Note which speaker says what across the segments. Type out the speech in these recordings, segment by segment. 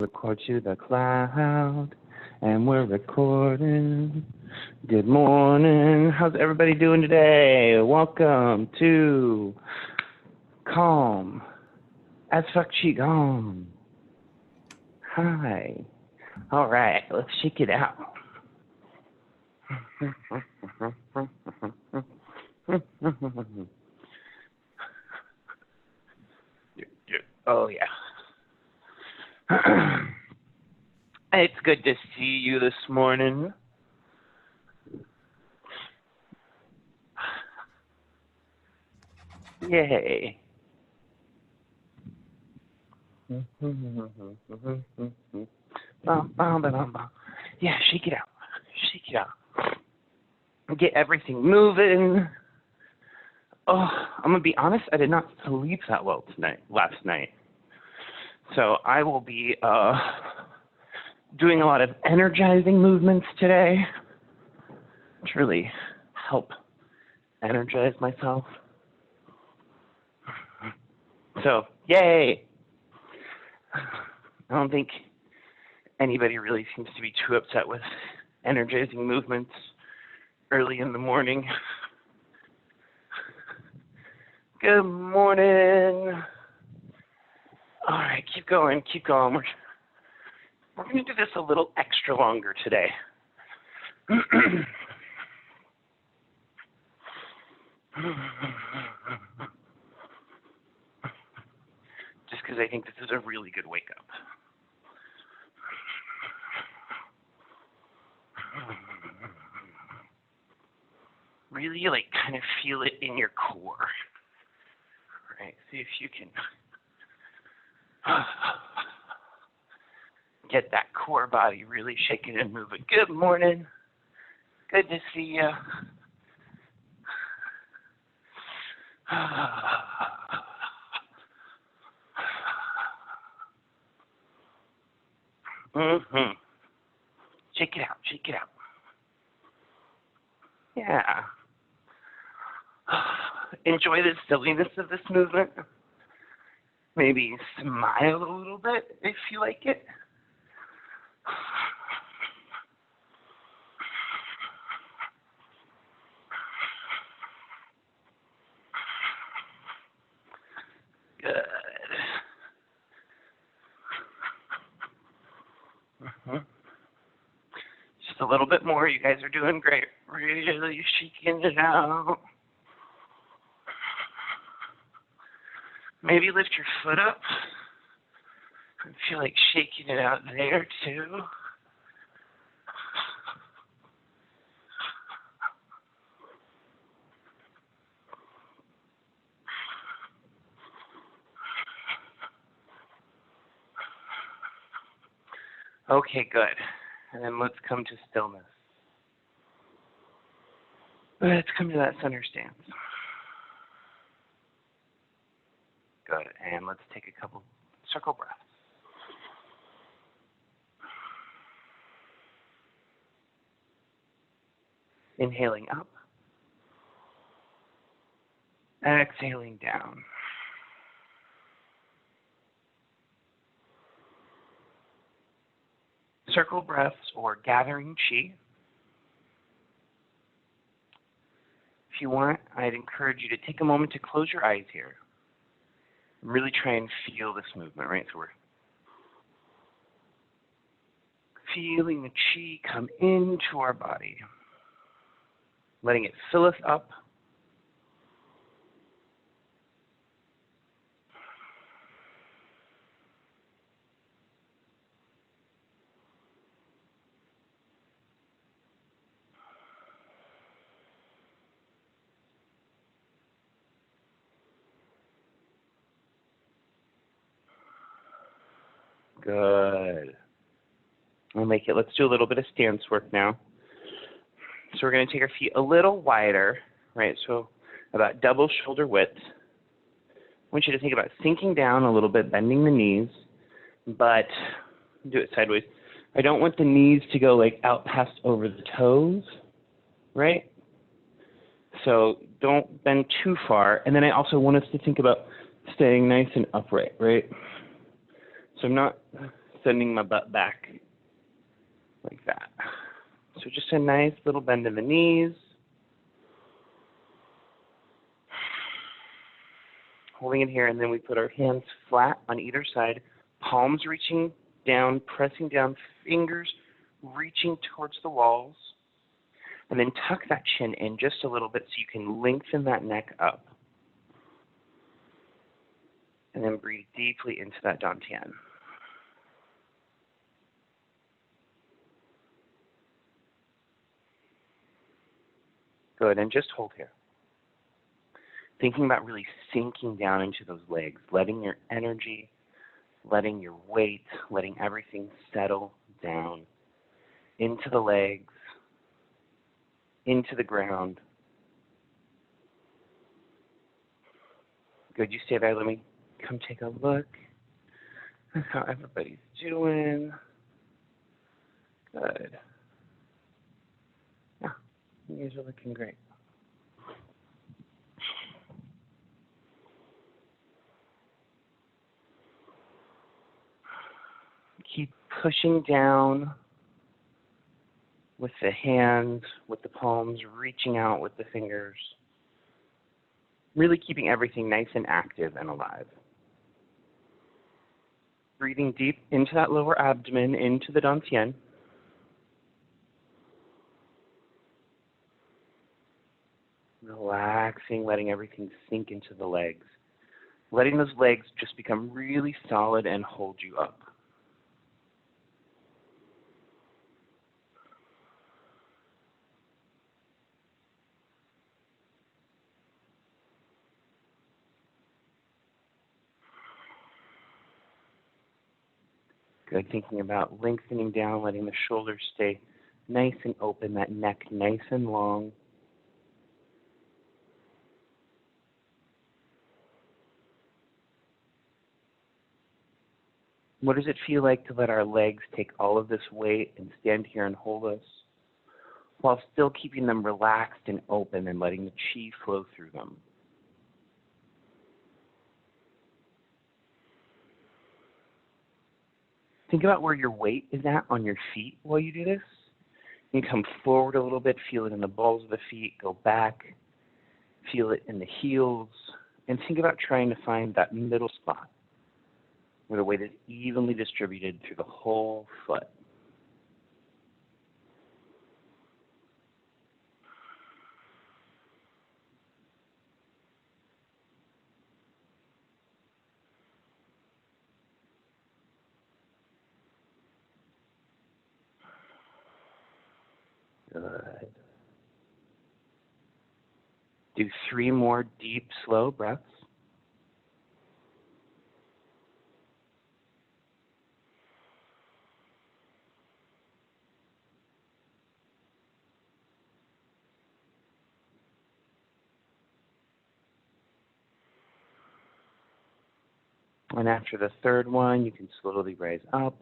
Speaker 1: Record to the cloud, and we're recording. Good morning. How's everybody doing today? Welcome to Calm as Fuck Qigong. Hi. All right, let's shake it out. Oh, yeah. It's good to see you this morning. Yay. Yeah, shake it out. Shake it out. Get everything moving. Oh, I'm going to be honest, I did not sleep that well last night. So I will be doing a lot of energizing movements today to really help energize myself. So, yay! I don't think anybody really seems to be too upset with energizing movements early in the morning. Good morning. All right, keep going, keep going. We're going to do this a little extra longer today. Just because I think this is a really good wake up. Really, kind of feel it in your core. All right, see if you can get that core body really shaking and moving. Good morning. Good to see you. Shake it out, shake it out. Yeah. Enjoy the silliness of this movement. Maybe smile a little bit if you like it. Good. Just a little bit more. You guys are doing great. Really shaking it out. Maybe lift your foot up. I feel like shaking it out there too. Okay, good. And then let's come to stillness. Let's come to that center stance. Good. And let's take a couple circle breaths. Inhaling up. Exhaling down. Circle breaths or gathering chi. If you want, I'd encourage you to take a moment to close your eyes here. Really try and feel this movement, right? So we're feeling the chi come into our body, letting it fill us up. Good. Let's do a little bit of stance work now. So we're going to take our feet a little wider, right? So about double shoulder width. I want you to think about sinking down a little bit, bending the knees, but do it sideways. I don't want the knees to go out past over the toes, right? So don't bend too far. And then I also want us to think about staying nice and upright, right? So I'm not sending my butt back like that. So just a nice little bend in the knees. Holding it here, and then we put our hands flat on either side, palms reaching down, pressing down, fingers reaching towards the walls. And then tuck that chin in just a little bit so you can lengthen that neck up. And then breathe deeply into that dantian. Good, and just hold here. Thinking about really sinking down into those legs, letting your energy, letting your weight, letting everything settle down into the legs, into the ground. Good, you stay there. Let me come take a look at how everybody's doing. Good. Yeah, you guys are looking great. Keep pushing down with the hands, with the palms, reaching out with the fingers. Really keeping everything nice and active and alive. Breathing deep into that lower abdomen, into the dantian. Relaxing, letting everything sink into the legs. Letting those legs just become really solid and hold you up. Good, thinking about lengthening down, letting the shoulders stay nice and open, that neck nice and long. What does it feel like to let our legs take all of this weight and stand here and hold us, while still keeping them relaxed and open and letting the chi flow through them? Think about where your weight is at on your feet while you do this. You come forward a little bit, feel it in the balls of the feet, go back, feel it in the heels, and think about trying to find that middle spot where the weight is evenly distributed through the whole foot. Good. Do 3 more deep, slow breaths. And after the third one, you can slowly raise up.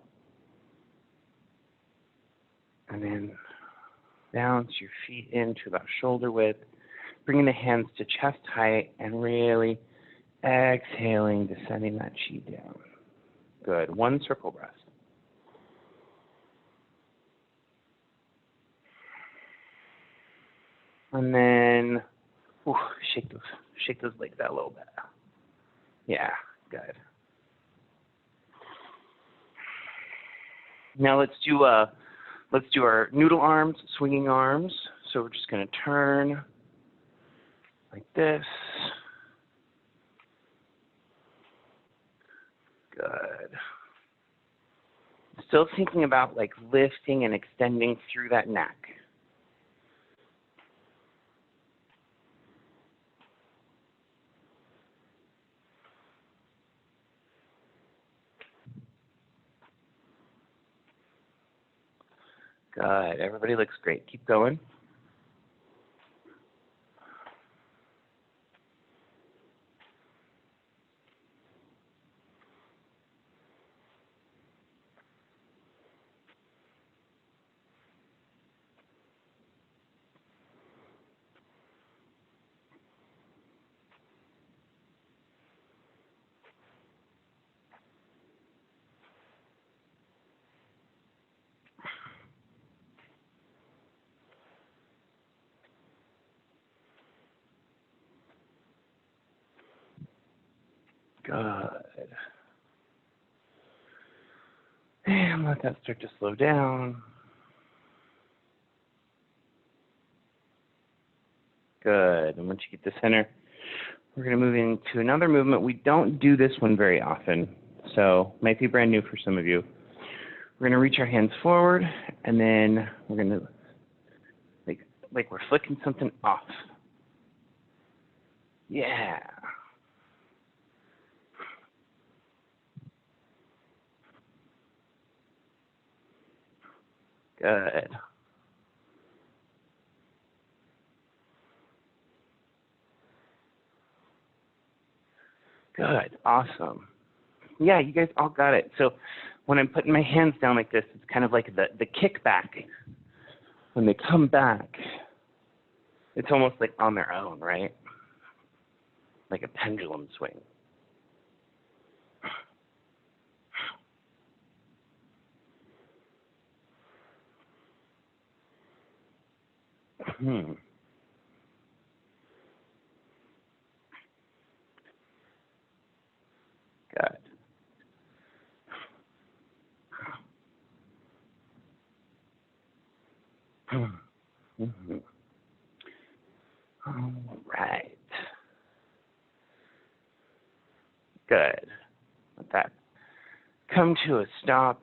Speaker 1: And then bounce your feet into about shoulder width, bringing the hands to chest height and really exhaling, descending that chi down. Good. 1 circle breath. And then shake those legs out a little bit. Yeah, good. Now let's do our noodle arms, swinging arms. So we're just going to turn like this. Good. Still thinking about like lifting and extending through that neck. Good. Everybody looks great. Keep going. Good. And let that start to slow down. Good. And once you get to center, we're going to move into another movement. We don't do this one very often, so might be brand new for some of you. We're going to reach our hands forward, and then we're going to, like we're flicking something off. Yeah. Good. Good. Awesome. Yeah, you guys all got it. So when I'm putting my hands down like this, it's kind of like the kickback. When they come back, it's almost like on their own, right? Like a pendulum swing. Good. Mm-hmm. All right. Good. Let that come to a stop.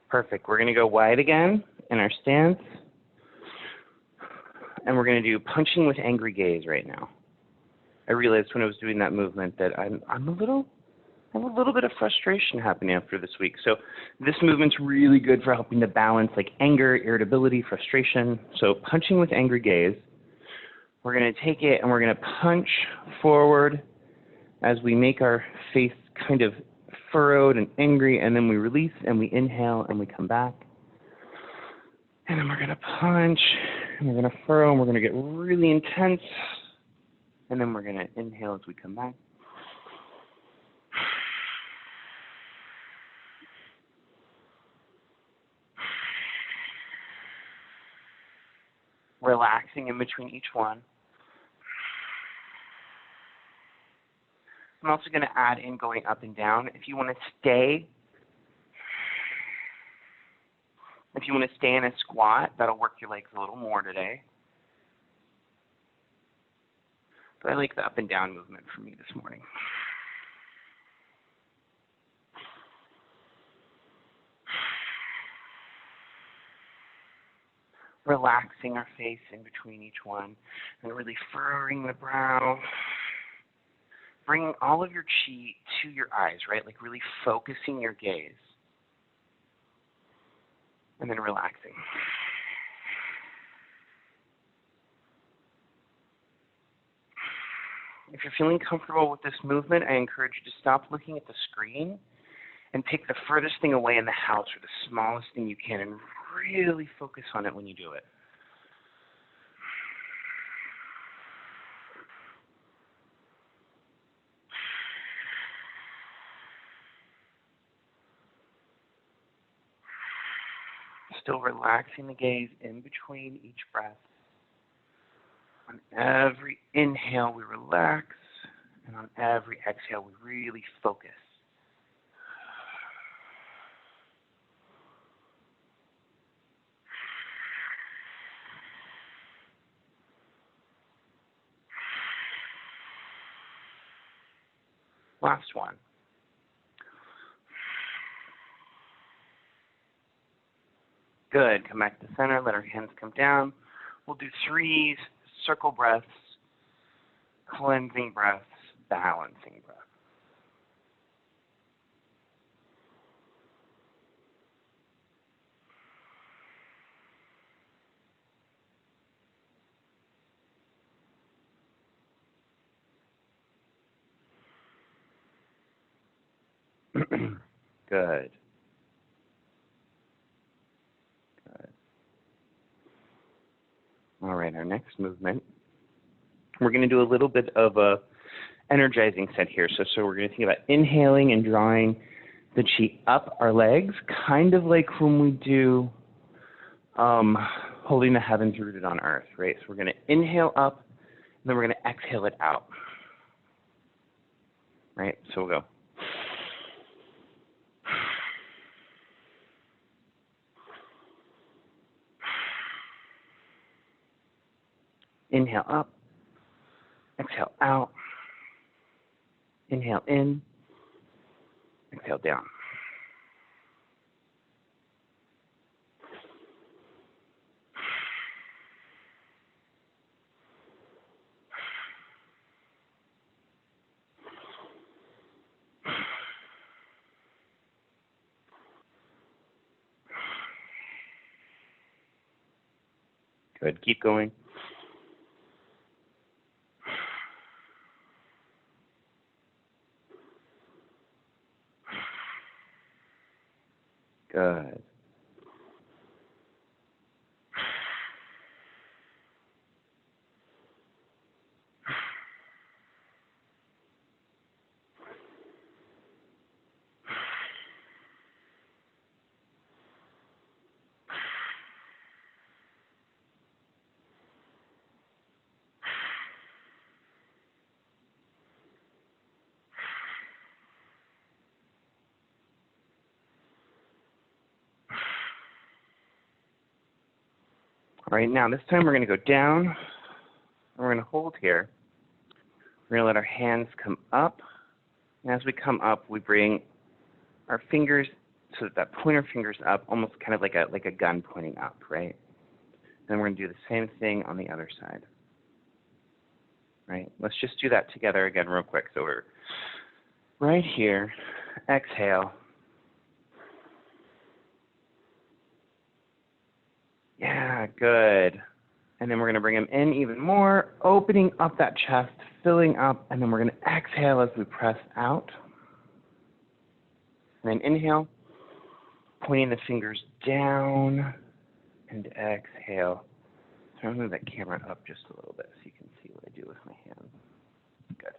Speaker 1: Perfect. We're going to go wide again in our stance. And we're going to do punching with angry gaze right now. I realized when I was doing that movement that I have a little bit of frustration happening after this week. So this movement's really good for helping to balance like anger, irritability, frustration. So punching with angry gaze. We're going to take it and we're going to punch forward as we make our face kind of furrowed and angry, and then we release and we inhale and we come back. And then we're going to punch and we're going to furrow and we're going to get really intense. And then we're going to inhale as we come back. Relaxing in between each one. I'm also going to add in going up and down. If you want to stay in a squat, that'll work your legs a little more today. But I like the up and down movement for me this morning. Relaxing our face in between each one and really furrowing the brow. Bringing all of your chi to your eyes, right? Like really focusing your gaze. And then relaxing. If you're feeling comfortable with this movement, I encourage you to stop looking at the screen and pick the furthest thing away in the house or the smallest thing you can and really focus on it when you do it. Still relaxing the gaze in between each breath. On every inhale, we relax, and on every exhale, we really focus. Last one. Good. Come back to center. Let our hands come down. We'll do 3 circle breaths, cleansing breaths, balancing breaths. Good. All right, our next movement, we're going to do a little bit of a energizing set here. So we're going to think about inhaling and drawing the chi up our legs, kind of like when we do holding the heavens rooted on earth, right? So we're going to inhale up, and then we're going to exhale it out. right? So we'll go. Inhale up, exhale out, inhale in, exhale down. Good, keep going. Good. All right, now this time we're going to go down, and we're going to hold here. We're going to let our hands come up, and as we come up, we bring our fingers so that pointer finger's up, almost kind of like a gun pointing up, right? Then we're going to do the same thing on the other side, right? Let's just do that together again real quick. So we're right here, exhale. Yeah, good. And then we're going to bring them in even more, opening up that chest, filling up, and then we're going to exhale as we press out. And then inhale, pointing the fingers down, and exhale. So I'm going to move that camera up just a little bit so you can see what I do with my hands. Good.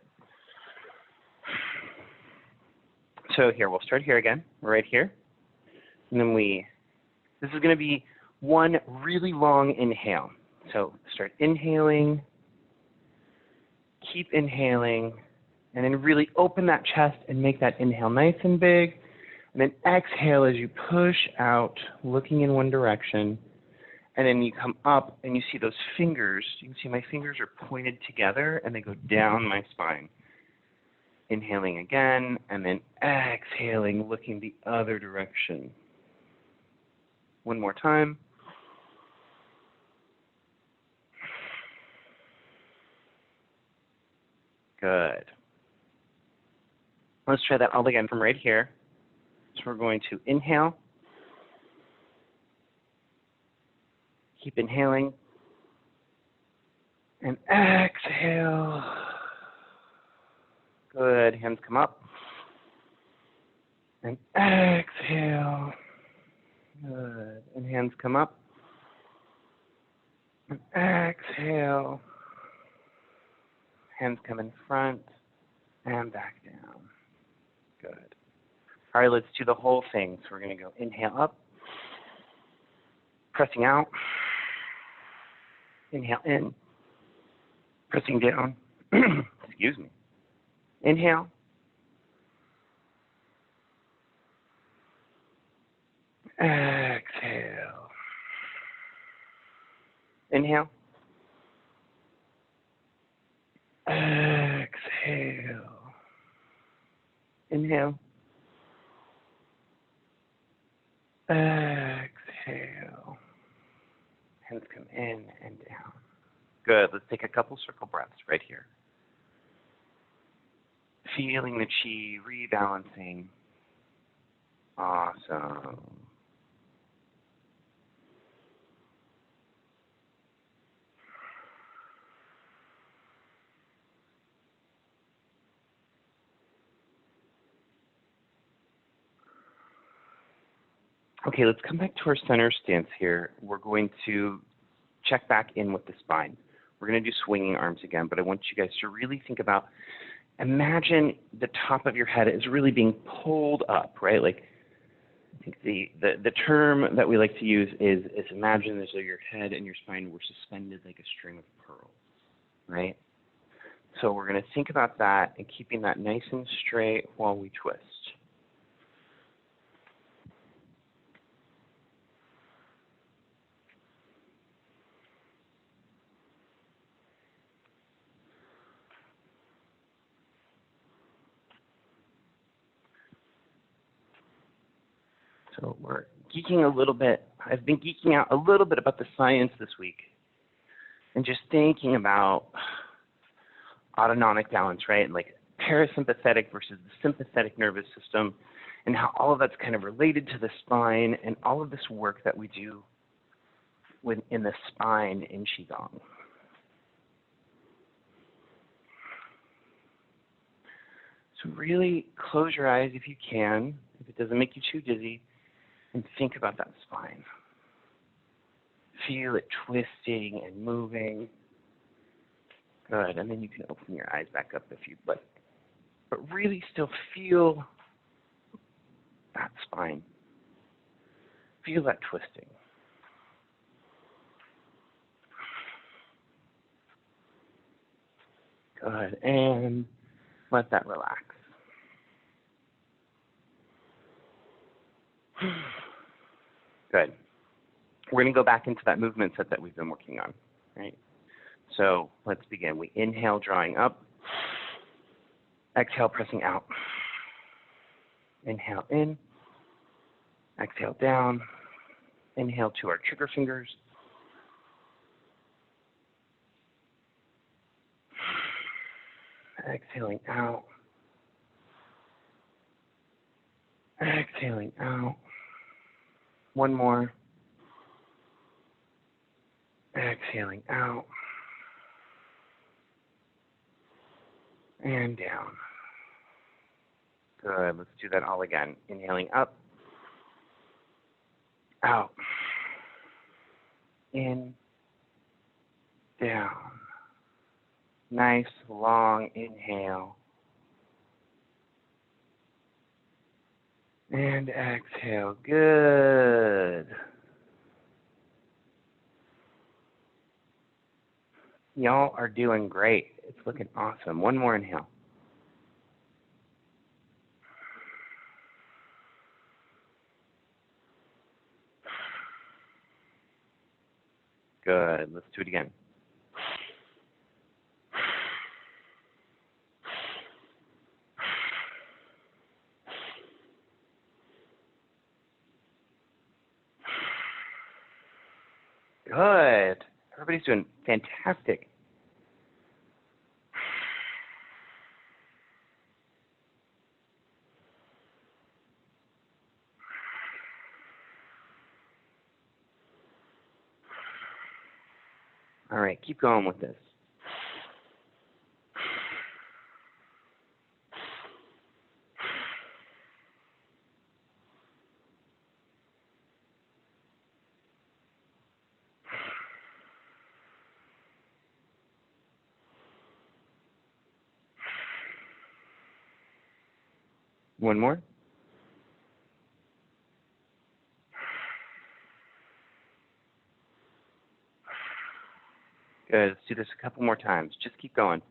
Speaker 1: So here, we'll start here again. We're right here. And then this is going to be one really long inhale. So start inhaling, keep inhaling, and then really open that chest and make that inhale nice and big. And then exhale as you push out, looking in one direction. And then you come up and you see those fingers. You can see my fingers are pointed together and they go down my spine. Inhaling again, and then exhaling, looking the other direction. One more time. Good. Let's try that all again from right here. So we're going to inhale. Keep inhaling. And exhale. Good. Hands come up. And exhale. Good. And hands come up. And exhale. Hands come in front and back down. Good. All right, let's do the whole thing. So we're going to go inhale up, pressing out, inhale in, pressing down, excuse me. Inhale, exhale, inhale, exhale, inhale, exhale. Hands come in and down. Good. Let's take a couple circle breaths right here. Feeling the chi, rebalancing. Awesome. Okay, let's come back to our center stance here. We're going to check back in with the spine. We're going to do swinging arms again, but I want you guys to really think about, imagine the top of your head is really being pulled up, right? Like, I think the term that we like to use is imagine as though your head and your spine were suspended like a string of pearls, right? So we're going to think about that and keeping that nice and straight while we twist. So we're geeking a little bit. I've been geeking out a little bit about the science this week and just thinking about autonomic balance, right? And like parasympathetic versus the sympathetic nervous system and how all of that's kind of related to the spine and all of this work that we do in the spine in Qigong. So really close your eyes if you can, if it doesn't make you too dizzy, and think about that spine. Feel it twisting and moving. Good, and then you can open your eyes back up if you like. But really still feel that spine. Feel that twisting. Good, and let that relax. Good. We're going to go back into that movement set that we've been working on, right? So let's begin. We inhale, drawing up. Exhale, pressing out. Inhale in. Exhale down. Inhale to our trigger fingers. Exhaling out. Exhaling out. One more. Exhaling out. And down. Good. Let's do that all again. Inhaling up. Out. In. Down. Nice long inhale. And exhale. Good. Y'all are doing great. It's looking awesome. One more inhale. Good. Let's do it again. Good. Everybody's doing fantastic. All right, keep going with this. One more. Good. Let's do this a couple more times. Just keep going.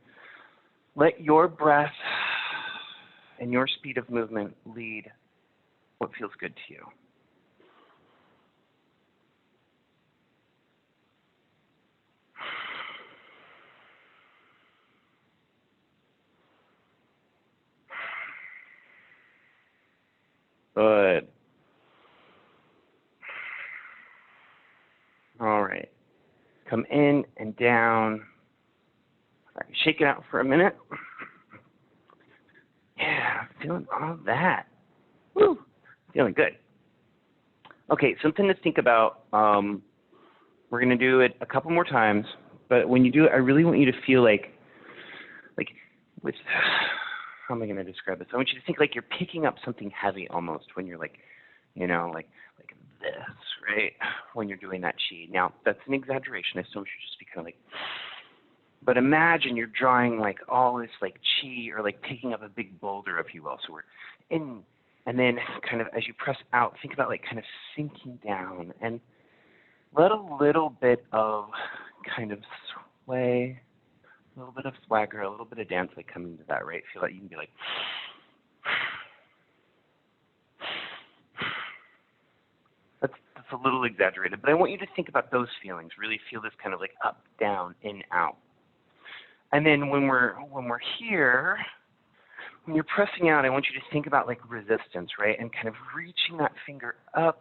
Speaker 1: Let your breath and your speed of movement lead what feels good to you. Good. All right. Come in and down. All right, shake it out for a minute. Yeah, feeling all that. Woo, feeling good. Okay, something to think about. We're going to do it a couple more times, but when you do it, I really want you to feel like with, how am I going to describe this? I want you to think like you're picking up something heavy almost when you're like, you know, like this, right? When you're doing that chi. Now, that's an exaggeration. I still want you to just be kind of like, but imagine you're drawing like all this like chi or like picking up a big boulder, if you will. So we're in, and then kind of as you press out, think about like kind of sinking down and let a little bit of kind of sway, a little bit of swagger, a little bit of dance like coming to that, right? Feel like you can be like, that's a little exaggerated, but I want you to think about those feelings. Really feel this kind of like up, down, in, out. And then when we're here, when you're pressing out, I want you to think about like resistance, right? And kind of reaching that finger up,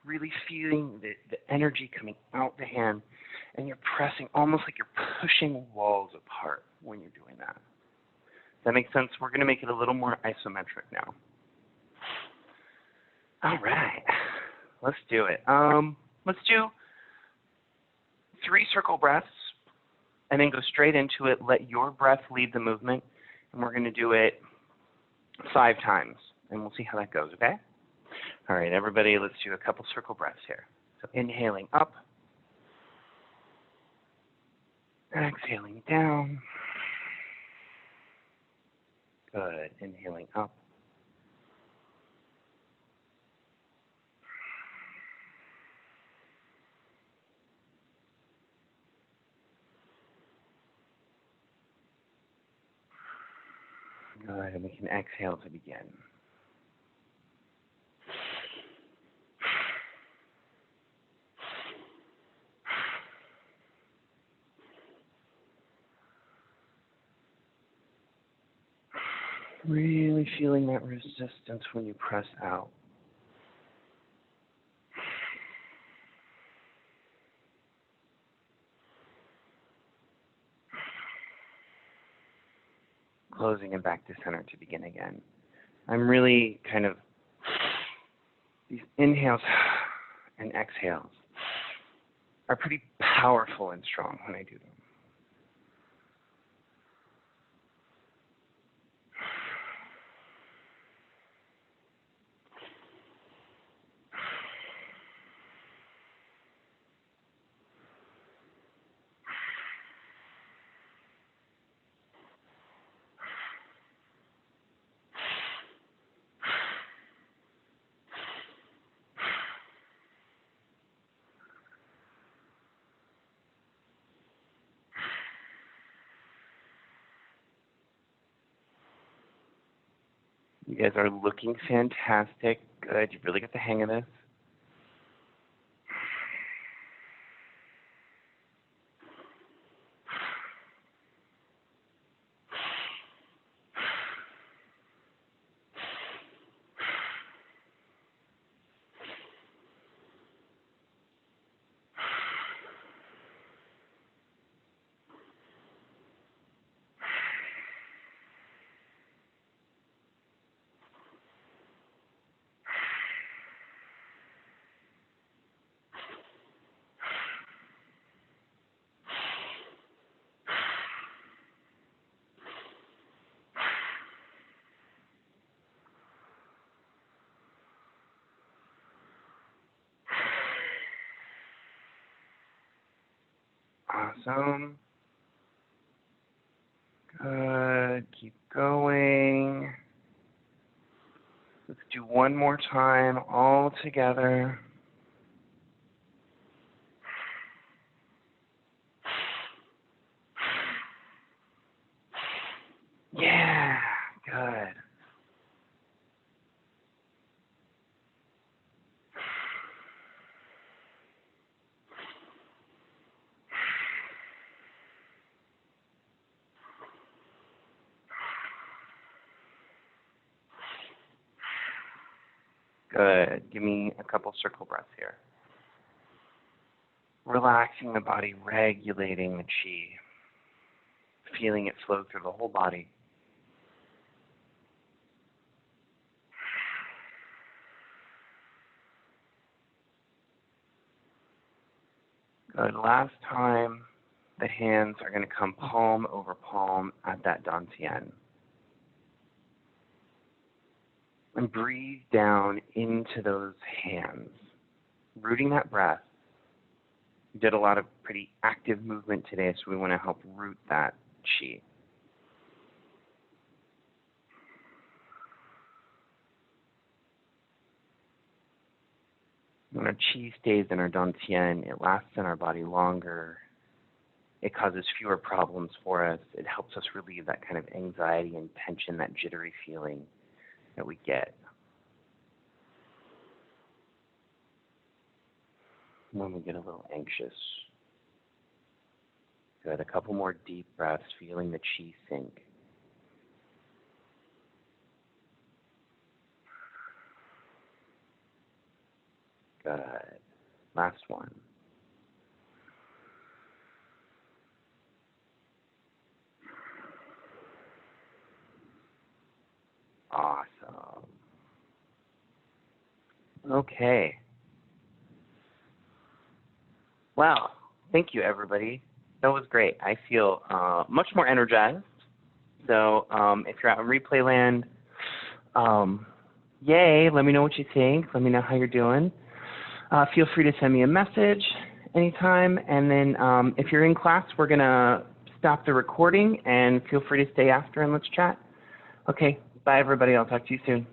Speaker 1: really feeling the energy coming out the hand, and you're pressing almost like you're pushing walls apart when you're doing that. Does that make sense? We're going to make it a little more isometric now. All right, let's do it. Let's do 3 circle breaths, and then go straight into it. Let your breath lead the movement, and we're going to do it 5 times, and we'll see how that goes, okay? All right, everybody, let's do a couple circle breaths here. So inhaling up, exhaling down. Good, inhaling up. Good, and we can exhale to begin. Really feeling that resistance when you press out. Closing and back to center to begin again. I'm really kind of, these inhales and exhales are pretty powerful and strong when I do them. You guys are looking fantastic. Good. You really got the hang of this. Awesome. Good. Keep going. Let's do one more time all together. Yeah. Good. Good. Give me a couple circle breaths here. Relaxing the body, regulating the chi, feeling it flow through the whole body. Good. Last time, the hands are going to come palm over palm at that dantian. And breathe down into those hands, rooting that breath. We did a lot of pretty active movement today, so we want to help root that chi. When our chi stays in our dantian, it lasts in our body longer. It causes fewer problems for us. It helps us relieve that kind of anxiety and tension, that jittery feeling that we get when we get a little anxious. Good. A couple more deep breaths, feeling the chi sink. Good. Last one. Awesome. Okay. Wow. Thank you, everybody. That was great. I feel much more energized. So if you're out in replay land, yay, let me know what you think. Let me know how you're doing. Feel free to send me a message anytime. And then if you're in class, we're going to stop the recording, and feel free to stay after and let's chat. Okay. Bye, everybody. I'll talk to you soon.